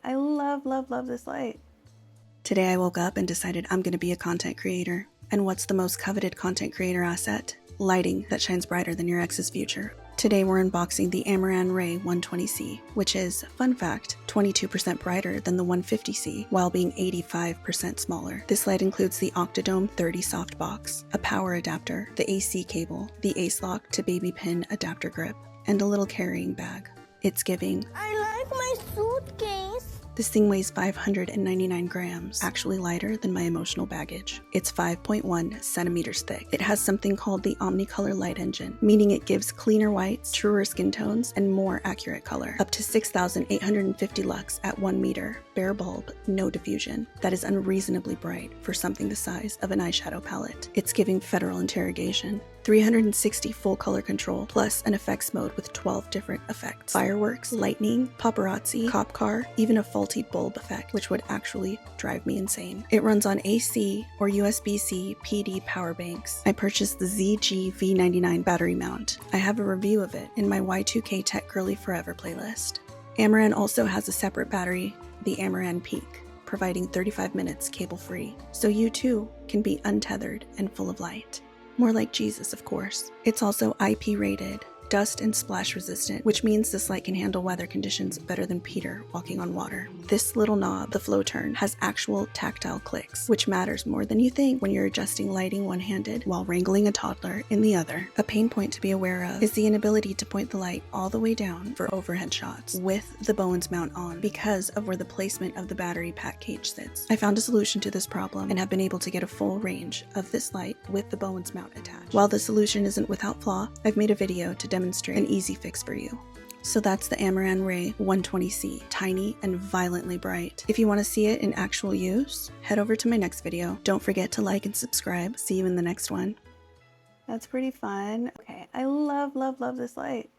I love this light. Today I woke up and decided I'm going to be a content creator. And what's the most coveted content creator asset? Lighting that shines brighter than your ex's future. Today we're unboxing the Amaran Ray 120C, which is, fun fact, 22% brighter than the 150C while being 85% smaller. This light includes the Octodome 30 softbox, a power adapter, the AC cable, the ace lock to baby pin adapter grip, and a little carrying bag. It's giving, I like my suitcase. This thing weighs 599 grams, actually lighter than my emotional baggage. It's 5.1 centimeters thick. It has something called the Omnicolor light engine, meaning it gives cleaner whites, truer skin tones, and more accurate color. Up to 6,850 lux at 1 meter, bare bulb, no diffusion. That is unreasonably bright for something the size of an eyeshadow palette. It's giving federal interrogation. 360 full color control, plus an effects mode with 12 different effects. Fireworks, lightning, paparazzi, cop car, even a faulty bulb effect, which would actually drive me insane. It runs on AC or USB-C PD power banks. I purchased the ZG V99 battery mount. I have a review of it in my Y2K Tech Girly Forever playlist. Amaran also has a separate battery, the Amaran Peak, providing 35 minutes cable-free, so you too can be untethered and full of light. More like Jesus, of course. It's also IP rated, dust and splash resistant, which means this light can handle weather conditions better than Peter walking on water. This little knob, the flow turn, has actual tactile clicks, which matters more than you think when you're adjusting lighting one-handed while wrangling a toddler in the other. A pain point to be aware of is the inability to point the light all the way down for overhead shots with the Bowens mount on because of where the placement of the battery pack cage sits. I found a solution to this problem and have been able to get a full range of this light with the Bowens mount attached. While the solution isn't without flaw, I've made a video to demonstrate an easy fix for you. So that's the Amaran Ray 120C, tiny and violently bright. If you want to see it in actual use, head over to my next video. Don't forget to like and subscribe. See you in the next one. That's pretty fun. Okay, I love this light.